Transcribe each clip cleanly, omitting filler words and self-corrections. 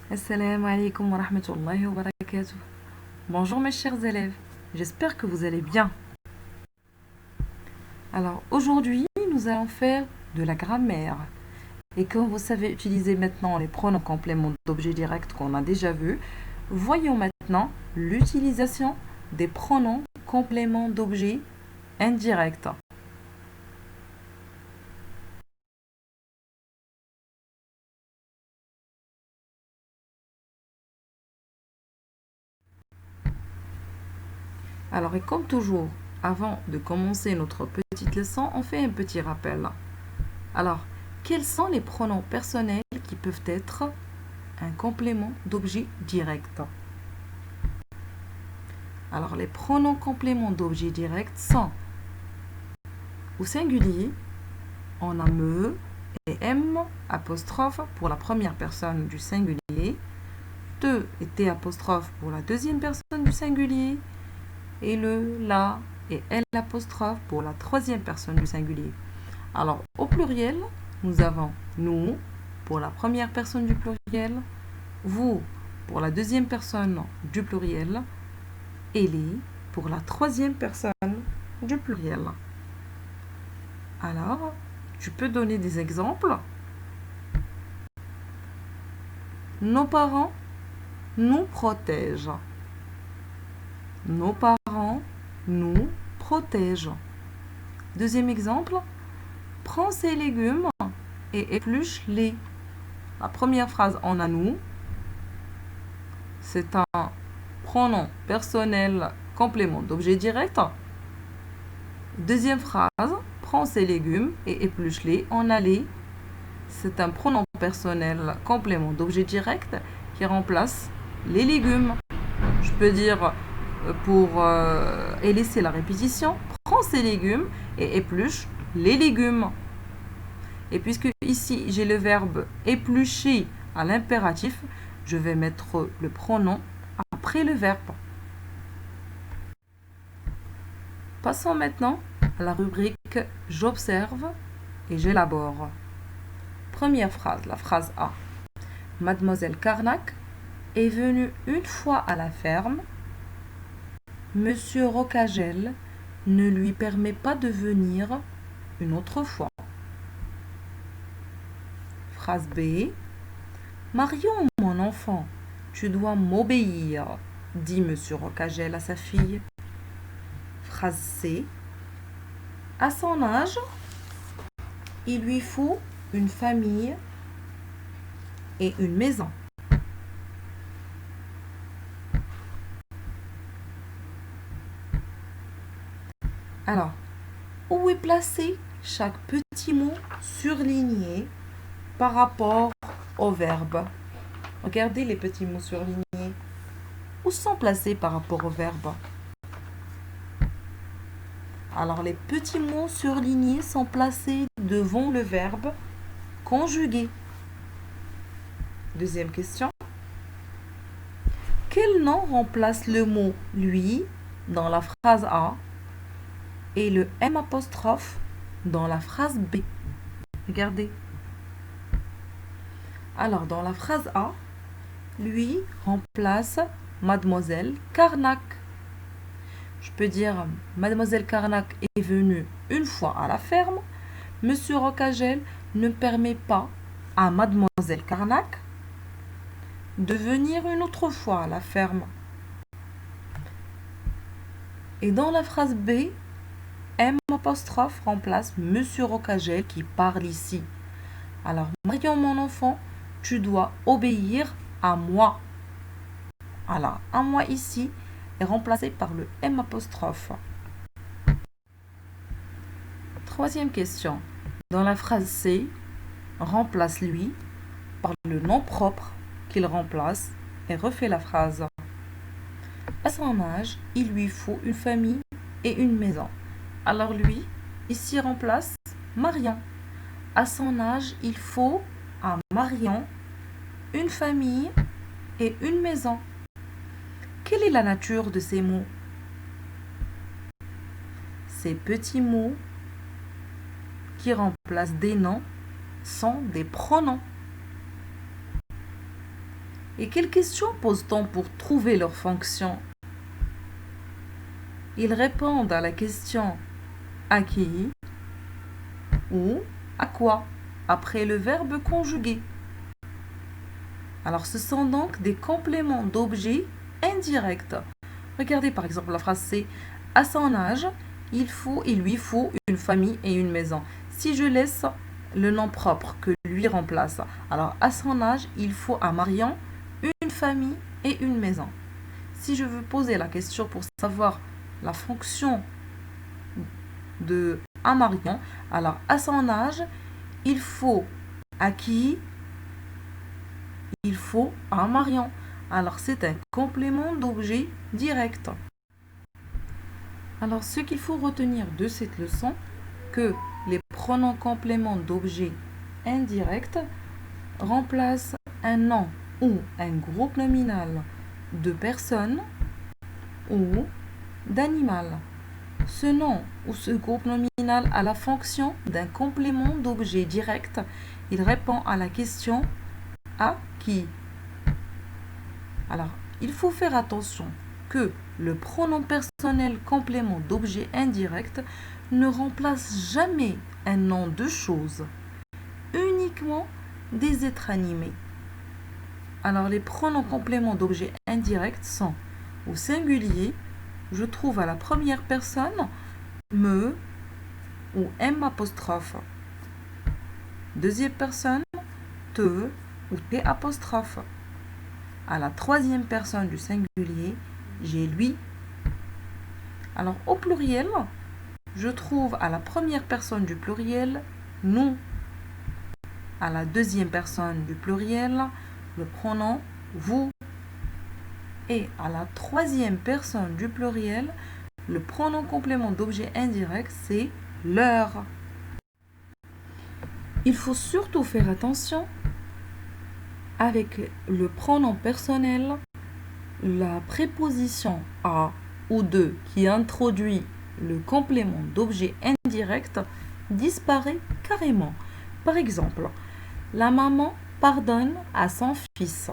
Assalamu alaikum wa rahmatullahi wa barakatuh. Bonjour mes chers élèves, j'espère que vous allez bien. Alors aujourd'hui, nous allons faire de la grammaire. Et comme vous savez utiliser maintenant les pronoms compléments d'objet direct qu'on a déjà vus, voyons maintenant l'utilisation des pronoms compléments d'objet indirect. Alors et comme toujours, avant de commencer notre petite leçon, on fait un petit rappel. Alors, quels sont les pronoms personnels qui peuvent être un complément d'objet direct? Alors, les pronoms compléments d'objet direct sont au singulier, on a me et m apostrophe pour la première personne du singulier, te et t apostrophe pour la deuxième personne du singulier, et le, la et l apostrophe pour la troisième personne du singulier. Alors, au pluriel, nous avons nous pour la première personne du pluriel, vous pour la deuxième personne du pluriel et les pour la troisième personne du pluriel. Alors, tu peux donner des exemples. Nos parents nous protègent. Nos parents nous protègent. Deuxième exemple, prends ces légumes et épluche-les. La première phrase, on a nous. C'est un pronom personnel complément d'objet direct. Deuxième phrase, prends ces légumes et épluche-les. On a les. C'est un pronom personnel complément d'objet direct qui remplace les légumes. Je peux dire et laisser la répétition, prends ces légumes et épluche les légumes. Et puisque ici j'ai le verbe éplucher à l'impératif, je vais mettre le pronom après le verbe. Passons maintenant à la rubrique j'observe et j'élabore. Première phrase, la phrase A. Mademoiselle Carnac est venue une fois à la ferme. Monsieur Rocagel ne lui permet pas de venir une autre fois. Phrase B. Marion, mon enfant, tu dois m'obéir, dit monsieur Rocagel à sa fille. Phrase C. À son âge, il lui faut une famille et une maison. Alors, où est placé chaque petit mot surligné par rapport au verbe? Regardez les petits mots surlignés. Où sont placés par rapport au verbe? Alors, les petits mots surlignés sont placés devant le verbe conjugué. Deuxième question. Quel nom remplace le mot lui dans la phrase A et le M apostrophe dans la phrase B? Regardez. Alors, dans la phrase A, lui remplace Mademoiselle Carnac. Je peux dire Mademoiselle Carnac est venue une fois à la ferme. Monsieur Rocagel ne permet pas à Mademoiselle Carnac de venir une autre fois à la ferme. Et dans la phrase B, M apostrophe remplace Monsieur Rocagel qui parle ici. Alors, Marion, mon enfant, tu dois obéir à moi. Alors, à moi ici est remplacé par le M apostrophe. Troisième question. Dans la phrase C, remplace lui par le nom propre qu'il remplace et refait la phrase. À son âge, il lui faut une famille et une maison. Alors lui, ici remplace Marion. À son âge, il faut à Marion une famille et une maison. Quelle est la nature de ces mots? Ces petits mots qui remplacent des noms sont des pronoms. Et quelles questions pose-t-on pour trouver leur fonction? Ils répondent à la question à qui ou à quoi après le verbe conjugué. Alors ce sont donc des compléments d'objets indirects. Regardez par exemple la phrase c'est à son âge, il lui faut une famille et une maison. Si je laisse le nom propre que lui remplace, alors à son âge, il faut à Marion une famille et une maison. Si je veux poser la question pour savoir la fonction de à Marion, alors à son âge, il faut à qui? Il faut à Marion. Alors c'est un complément d'objet direct. Alors ce qu'il faut retenir de cette leçon, que les pronoms compléments d'objet indirect remplacent un nom ou un groupe nominal de personnes ou d'animal. Ce nom ou ce groupe nominal a la fonction d'un complément d'objet direct. Il répond à la question à qui. Alors, il faut faire attention que le pronom personnel complément d'objet indirect ne remplace jamais un nom de chose, uniquement des êtres animés. Alors, les pronoms compléments d'objet indirect sont au singulier, je trouve à la première personne me ou m apostrophe. Deuxième personne, te ou t apostrophe. À la troisième personne du singulier, j'ai lui. Alors au pluriel, je trouve à la première personne du pluriel nous. À la deuxième personne du pluriel, le pronom vous. Et à la troisième personne du pluriel, le pronom complément d'objet indirect, c'est leur. Il faut surtout faire attention avec le pronom personnel, la préposition à ou de qui introduit le complément d'objet indirect disparaît carrément. Par exemple, la maman pardonne à son fils.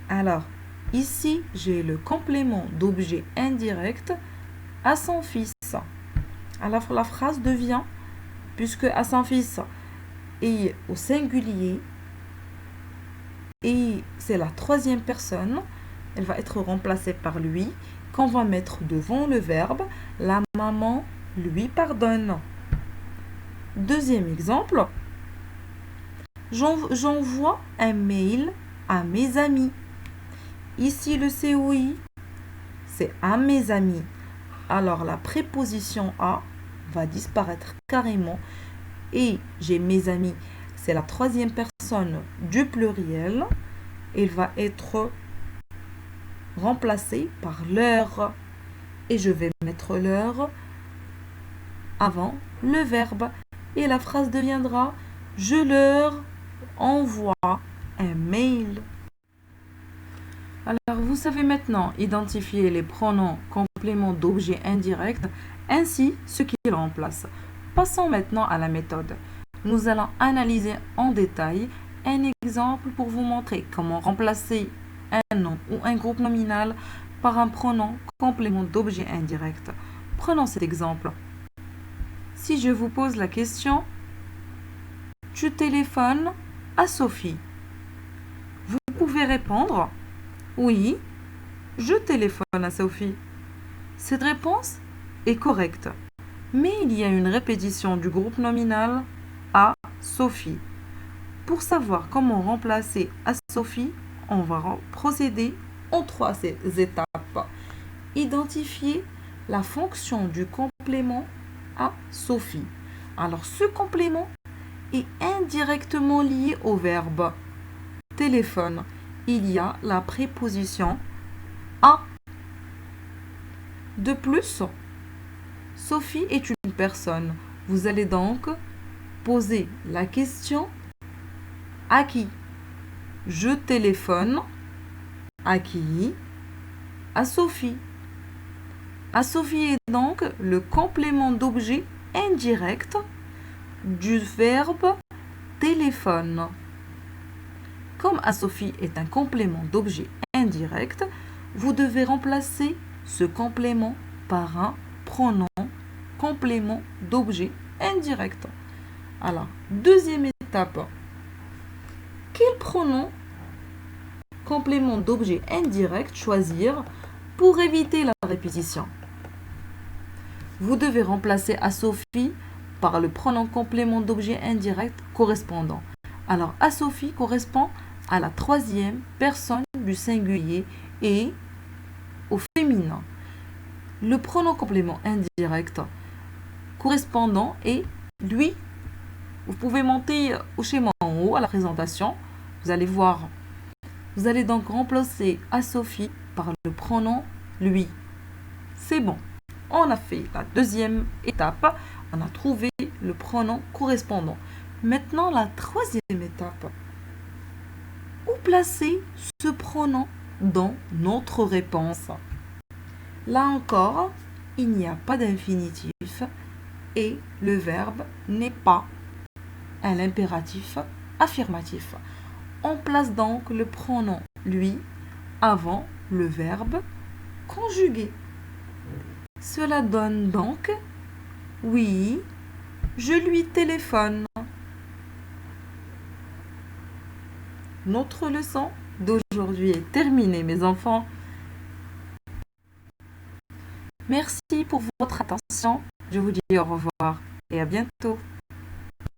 Alors, ici, j'ai le complément d'objet indirect à son fils. Alors, la phrase devient, puisque à son fils est au singulier, et c'est la troisième personne, elle va être remplacée par lui, qu'on va mettre devant le verbe, la maman lui pardonne. Deuxième exemple, j'envoie un mail à mes amis. Ici, le COI, c'est à mes amis. Alors, la préposition à va disparaître carrément. Et j'ai mes amis, c'est la troisième personne du pluriel. Il va être remplacé par leur. Et je vais mettre leur avant le verbe. Et la phrase deviendra je leur envoie un mail. Alors, vous savez maintenant identifier les pronoms compléments d'objets indirects ainsi ce qu'ils remplacent. Passons maintenant à la méthode. Nous allons analyser en détail un exemple pour vous montrer comment remplacer un nom ou un groupe nominal par un pronom complément d'objet indirect. Prenons cet exemple. Si je vous pose la question, tu téléphones à Sophie. Vous pouvez répondre, oui, je téléphone à Sophie. Cette réponse est correcte, mais il y a une répétition du groupe nominal à Sophie. Pour savoir comment remplacer à Sophie, on va procéder en 3 étapes. Identifier la fonction du complément à Sophie. Alors ce complément est indirectement lié au verbe téléphone. Il y a la préposition à. De plus, Sophie est une personne. Vous allez donc poser la question à qui? Je téléphone à qui? À Sophie. À Sophie est donc le complément d'objet indirect du verbe téléphone. Comme Sophie est un complément d'objet indirect, vous devez remplacer ce complément par un pronom complément d'objet indirect. Alors, deuxième étape. Quel pronom complément d'objet indirect choisir pour éviter la répétition? Vous devez remplacer Sophie par le pronom complément d'objet indirect correspondant. Alors, Sophie correspond à la troisième personne du singulier et au féminin. Le pronom complément indirect correspondant est lui. Vous pouvez monter au schéma en haut à la présentation. Vous allez voir. Vous allez donc remplacer Sophie par le pronom lui. C'est bon. On a fait la deuxième étape. On a trouvé le pronom correspondant. Maintenant, la troisième étape. Où placer ce pronom dans notre réponse? Là encore, il n'y a pas d'infinitif et le verbe n'est pas un impératif affirmatif. On place donc le pronom lui avant le verbe conjugué. Cela donne donc oui, je lui téléphone. Notre leçon d'aujourd'hui est terminée, mes enfants. Merci pour votre attention. Je vous dis au revoir et à bientôt.